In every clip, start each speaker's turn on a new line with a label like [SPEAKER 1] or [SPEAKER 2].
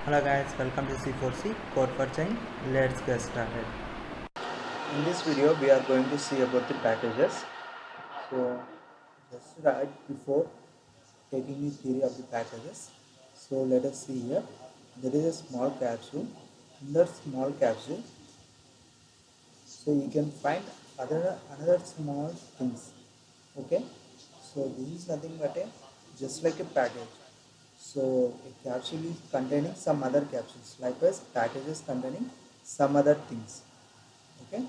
[SPEAKER 1] Hello guys, welcome to C4C Code for Change. Let's get started. In this video, we are going to see about the packages. So, just right before taking the theory of the packages, so let us see here. There is a small capsule. In that small capsule, so you can find another small things. Okay, so this is nothing but a just like a package. So a capsule is containing some other capsules, likewise packages containing some other things. Okay,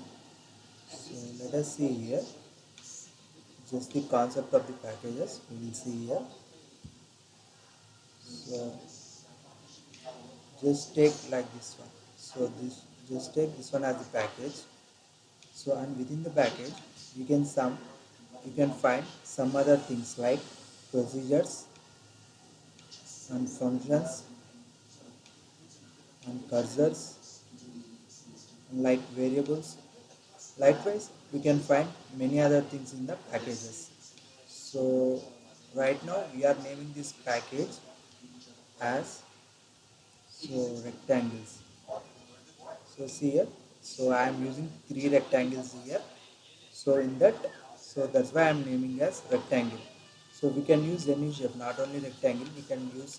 [SPEAKER 1] so let us see here just the concept of the packages. We will see here. So just take like this one. So this just take this one as the package. So and within the package you can find some other things like procedures and functions and cursors and like variables. Likewise, we can find many other things in the packages. So right now we are naming this package as rectangles. So see here, so I am using three rectangles here. So in that, so that's why I am naming as rectangle. So we can use any shape, not only rectangle, we can use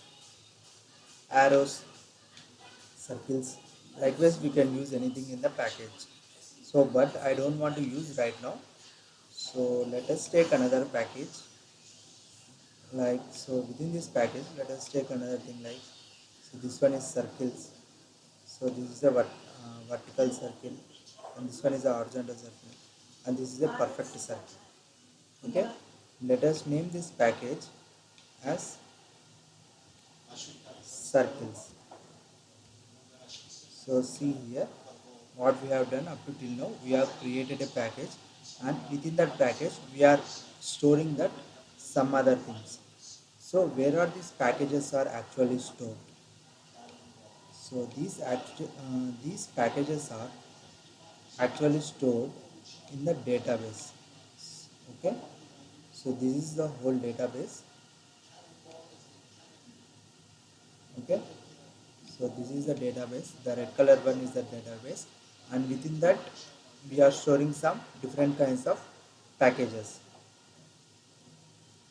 [SPEAKER 1] arrows, circles. Likewise, we can use anything in the package. So but I don't want to use right now. So let us take another package like, so within this package let us take another thing like, so this one is circles. So this is a vertical circle, and this one is a horizontal circle, and this is a perfect circle. Okay, let us name this package as circles. So see here what we have done up to till now. We have created a package, and within that package we are storing that some other things. So where are these packages are actually stored? So these packages are actually stored in the database. Okay, so this is the whole database. Okay, so this is the database. The red color one is the database, and within that we are storing some different kinds of packages.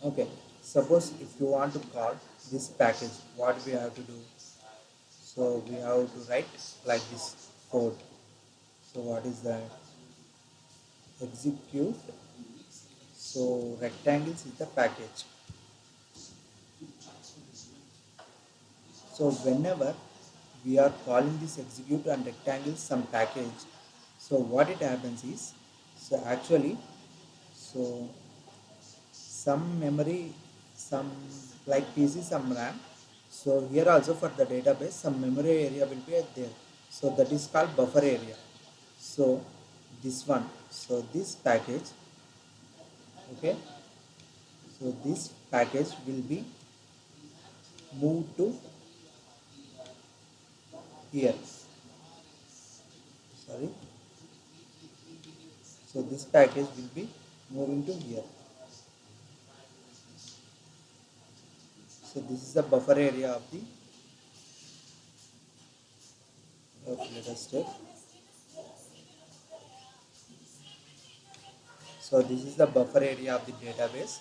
[SPEAKER 1] Okay, suppose if you want to call this package, what we have to do? So we have to write like this code. So what is that? Execute. So rectangles is the package. So whenever we are calling this execute and rectangles some package, so what it happens is, so actually, so some memory, some like PC, some RAM. So here also for the database, some memory area will be there. So that is called buffer area. So this one, so this package, okay. So this package will be moved to here. Sorry. So this package will be moving to here. So this is the buffer area of the, okay, let us take. So this is the buffer area of the database,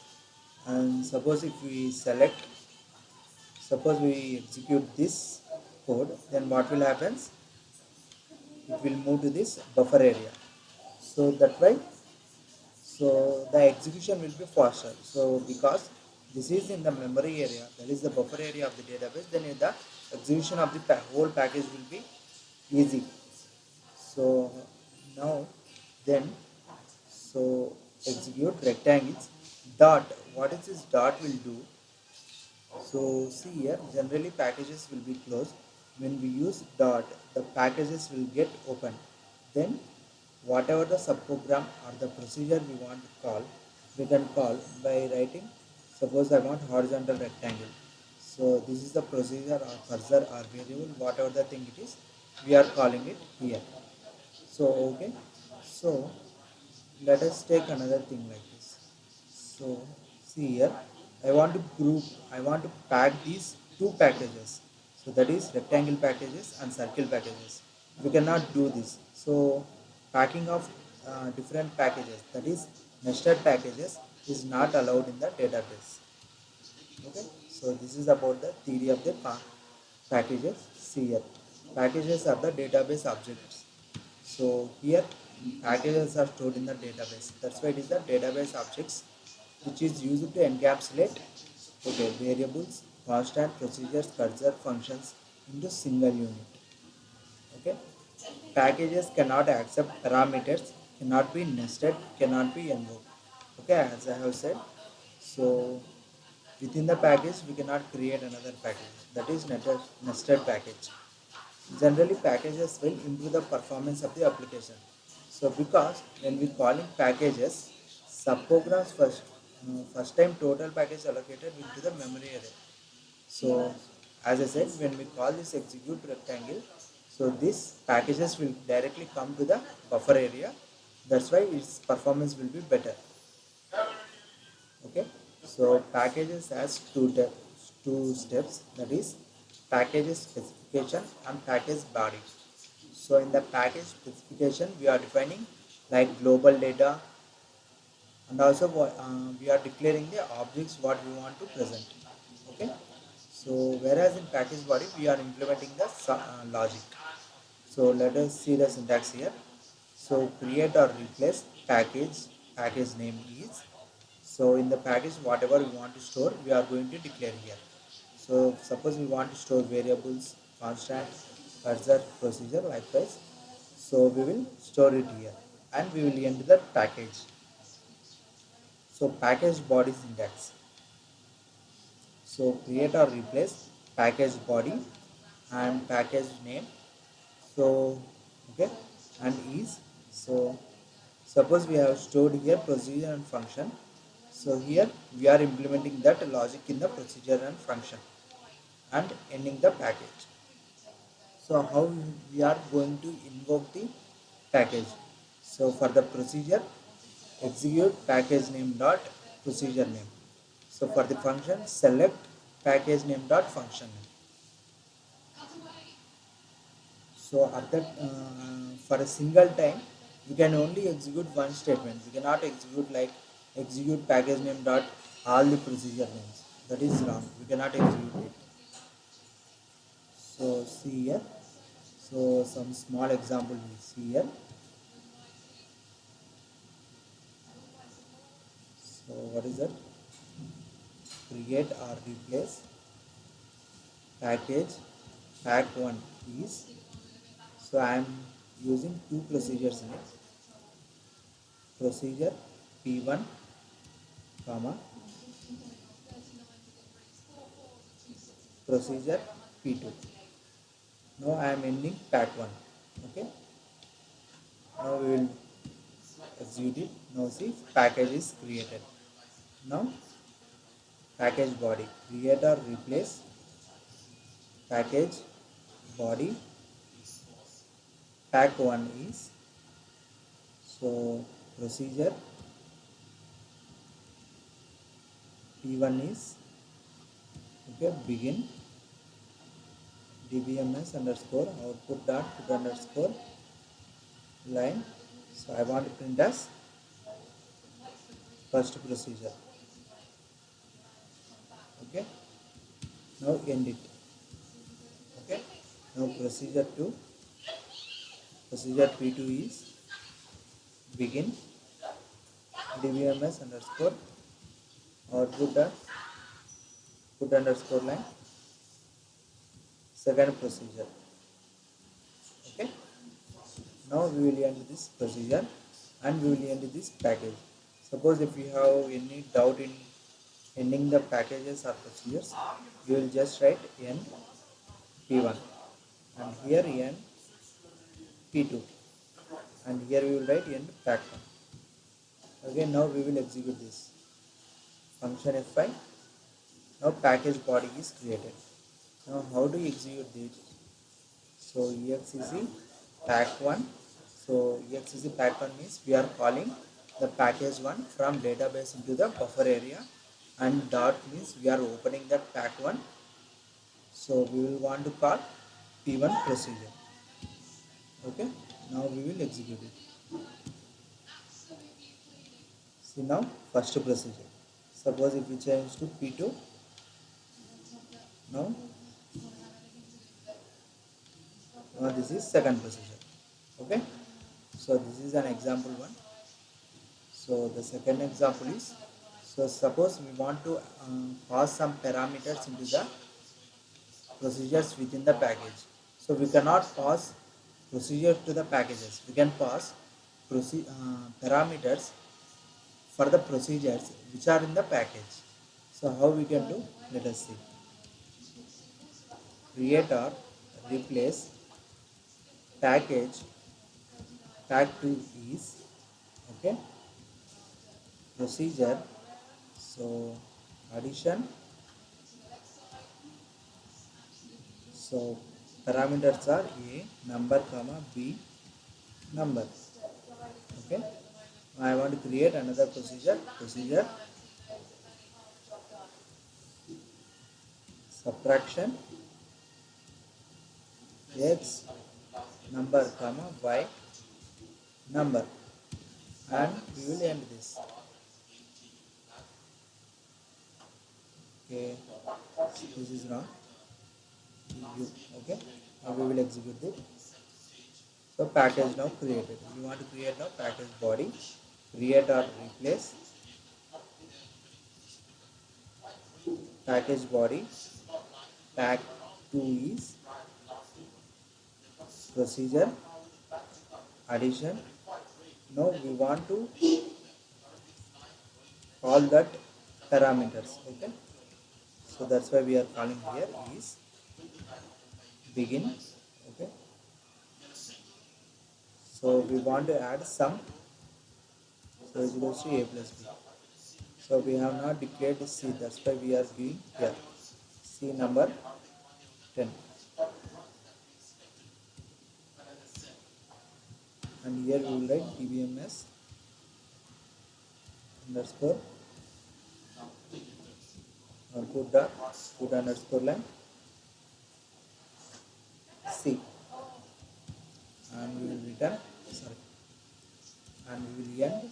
[SPEAKER 1] and suppose if we select, suppose we execute this code, then what will happen? It will move to this buffer area. So that way, so the execution will be faster. So because this is in the memory area, that is the buffer area of the database, then the execution of the whole package will be easy. So now then, so execute rectangles dot. What is this dot will do? So see here, generally packages will be closed. When we use dot, the packages will get open. Then whatever the subprogram or the procedure we want to call, we can call by writing, suppose I want horizontal rectangle. So this is the procedure or cursor or variable, whatever the thing it is, we are calling it here. So okay, so let us take another thing like this. So see here, I want to pack these two packages. So that is rectangle packages and circle packages. We cannot do this. So packing of different packages, that is nested packages, is not allowed in the database. Okay, so this is about the theory of the packages. See here, packages are the database objects. So here packages are stored in the database. That's why it is the database objects, which is used to encapsulate variables, constant, procedures, cursor, functions into single unit. Okay, packages cannot accept parameters, cannot be nested, cannot be invoked. Okay, as I have said. So within the package we cannot create another package, that is nested package. Generally packages will improve the performance of the application. So because when we calling packages, subprograms first time total package allocated into the memory array. So as I said, when we call this execute rectangle, so these packages will directly come to the buffer area. That's why its performance will be better. Okay, so packages has two steps, that is package specification and package body. So in the package specification we are defining like global data, and also we are declaring the objects what we want to present. Okay, so whereas in package body we are implementing the logic. So let us see the syntax here. So create or replace package name is. So in the package whatever we want to store we are going to declare here. So suppose we want to store variables, constant, cursor, procedure, likewise. So we will store it here and we will enter the package. So package body syntax. So create or replace package body and package name. So okay, and is. So suppose we have stored here procedure and function. So here we are implementing that logic in the procedure and function and ending the package. So how we are going to invoke the package? So for the procedure, execute package name dot procedure name. So for the function, select package name dot function name. So at that for a single time, we can only execute one statement. We cannot execute like execute package name dot all the procedure names. That is wrong. We cannot execute it. So see here. So some small example we see here. So what is that? Create or replace package pack1 is. So I am using two procedures in it. Procedure P1 comma procedure P2. Now I am ending pack1. Okay. Now we will execute it. Now see package is created. Now package body create or replace package body pack1 is. So procedure P1 is okay, begin dbms underscore output dot put underscore line. So I want to print as first procedure. Okay, now end it. Okay, now procedure P2 is begin dbms underscore output dot put underscore line second procedure. Okay, now we will enter this procedure and we will enter this package. Suppose if you have any doubt in ending the packages or procedures, you will just write n p1 and here n p2 and here we will write n pack1. Again now we will execute this function f5. Now package body is created. Now how do you execute this? So exec pack1. So exec pack1 means we are calling the package 1 from database into the buffer area, and dot means we are opening that pack1. So we will want to call P1 procedure. Okay, now we will execute it. See now first procedure. Suppose if we change to P2, now this is second procedure. Okay, so this is an example one. So the second example is, so suppose we want to pass some parameters into the procedures within the package. So we cannot pass procedures to the packages. We can pass parameters for the procedures which are in the package. So how we can do? Let us see. Create or replace package pack2 is, okay, procedure. So addition. So parameters are a number comma b number. Okay, I want to create another procedure subtraction x number comma y number, and we will end this. Okay, this is wrong. Okay, now we will execute it. So package now created. We want to create now package body. Create or replace package body pack 2 is procedure addition. Now we want to call that parameters. Okay, so that's why we are calling here is begin. Okay, so we want to add some, so it goes to a plus b. So we have not declared c, that's why we are doing here c number 10, and here we will write dbms underscore or put underscore line c, and we will return, sorry, and we will end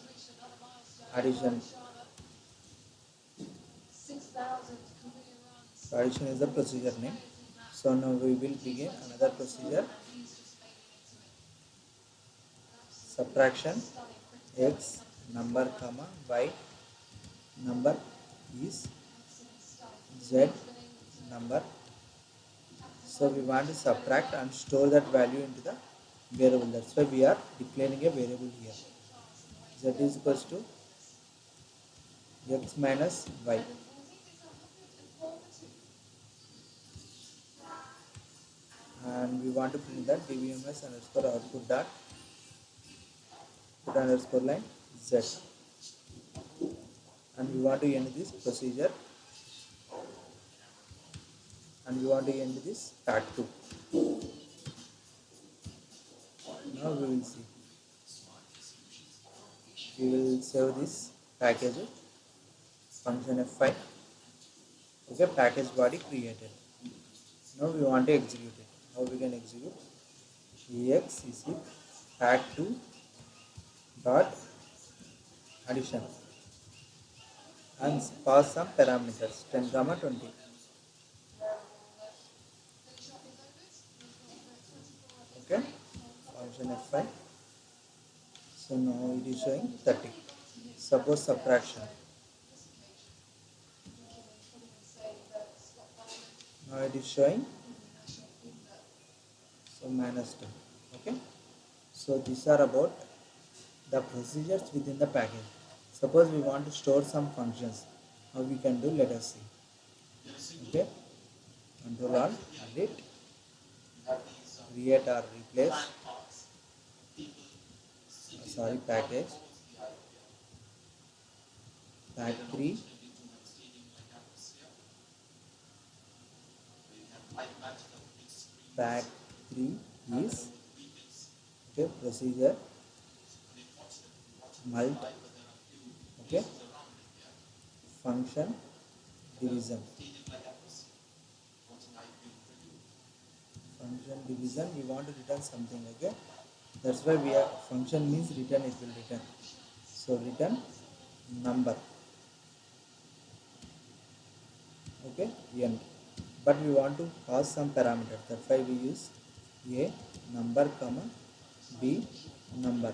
[SPEAKER 1] addition. So addition is the procedure name. So now we will begin another procedure subtraction x number comma y number is z number. So we want to subtract and store that value into the variable. That's why we are declaring a variable here. Z is equals to x minus y. And we want to print that dbms underscore output dot put underscore line z. And we want to end this procedure, and we want to end this pack 2. Now we will see. We will save this package function f5. Okay, package body created. Now we want to execute it. How we can execute? Ex is pack2 dot addition and pass some parameters 10 comma 20. Okay, function f5. So now it is showing 30. Suppose subtraction. Now it is showing so minus 2. Okay, so these are about the procedures within the package. Suppose we want to store some functions. How we can do? Let us see. Okay, Control Alt edit, create or replace. Sorry, package pack 3 pack 3 is, okay, procedure mult, okay, function division. function division, we want to return something. Okay, that's why we have function means return, it will return. So return number. Okay, end. But we want to pass some parameters, that's why we use a number comma b number,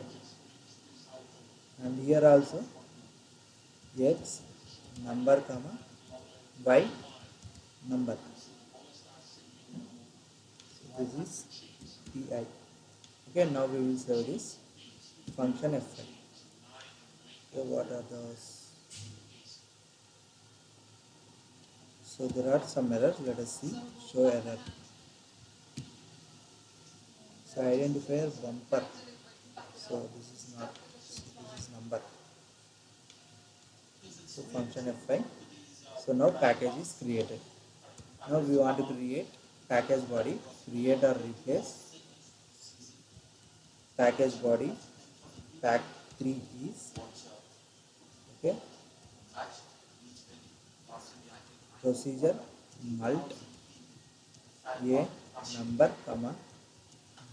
[SPEAKER 1] and here also x number comma y number. So this is pi. Okay, now we will save this function fi. So what are those? So there are some errors, let us see. Show error. So identifier bumper. So this is not, this is number. So function fi. So now package is created. Now we want to create package body. Create or replace package body. Pack3 is, okay. Procedure mult a number comma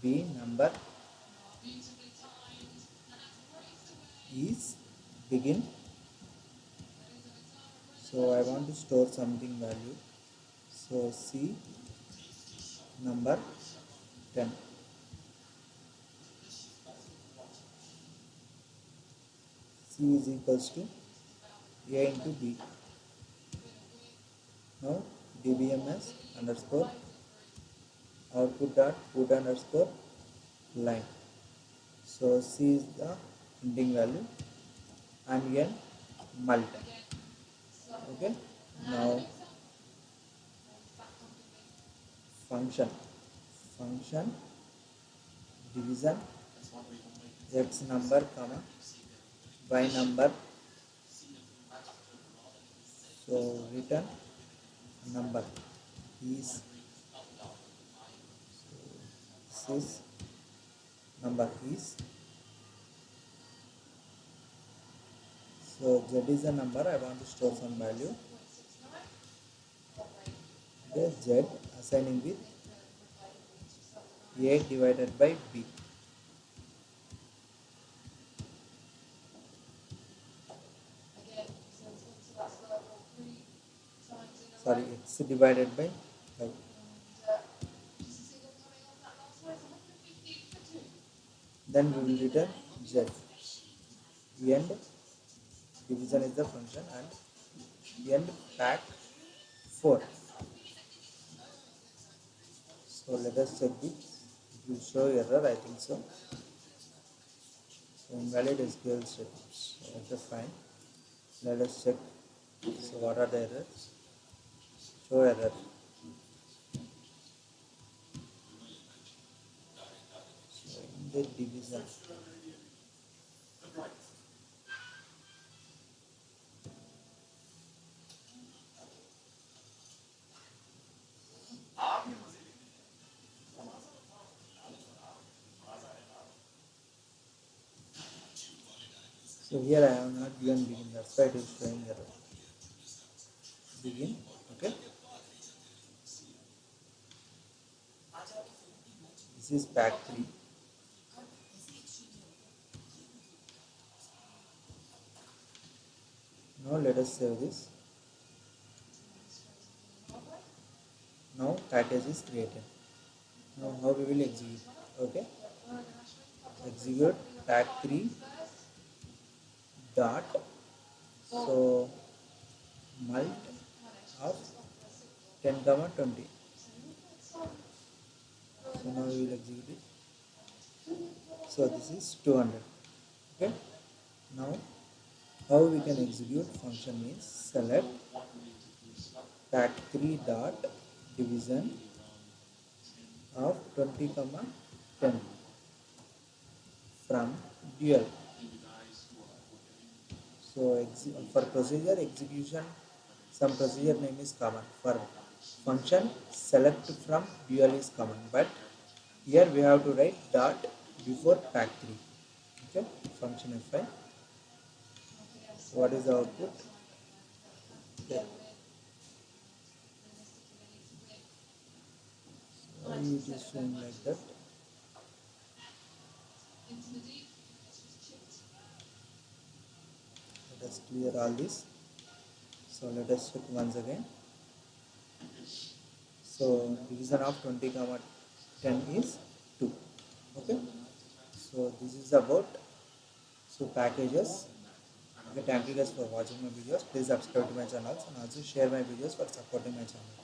[SPEAKER 1] b number is begin. So I want to store something value. So c number 10. C is equals to a into b. Now dbms underscore output dot put underscore line. So c is the ending value and n mult. Okay. Now function division x number comma y number. So return number is, so this number is, so z is the number, I want to store some value. Okay, z assigning with a divided by b. Sorry, x divided by 5. Then we will return z. End division is the function and end pack 4. So let us check this. It will show error, I think so. So invalid SQL statements. Okay, fine. Let us check. So what are the errors? Show error. So in the division. So here I have not given begin, that's why it is showing error. Begin, okay. This is pack 3. Now let us save this. Now package is created. Now how we will execute? Okay. Execute pack 3 dot, so mult of 10 comma 20. So now we will execute it. So this is 200. Okay. Now how we can execute function means select pack3 dot division of 20 comma 10 from dual. So for procedure execution, some procedure name is common. For function select from dual is common, but here we have to write dot before pack3. Okay, function fi. What is the output? Okay. So it is showing like that. Let us clear all this. So let us check once again. So division of 20 comma 10 is 2. Okay. So this is about packages. Okay, thank you guys for watching my videos. Please subscribe to my channel and also share my videos for supporting my channel.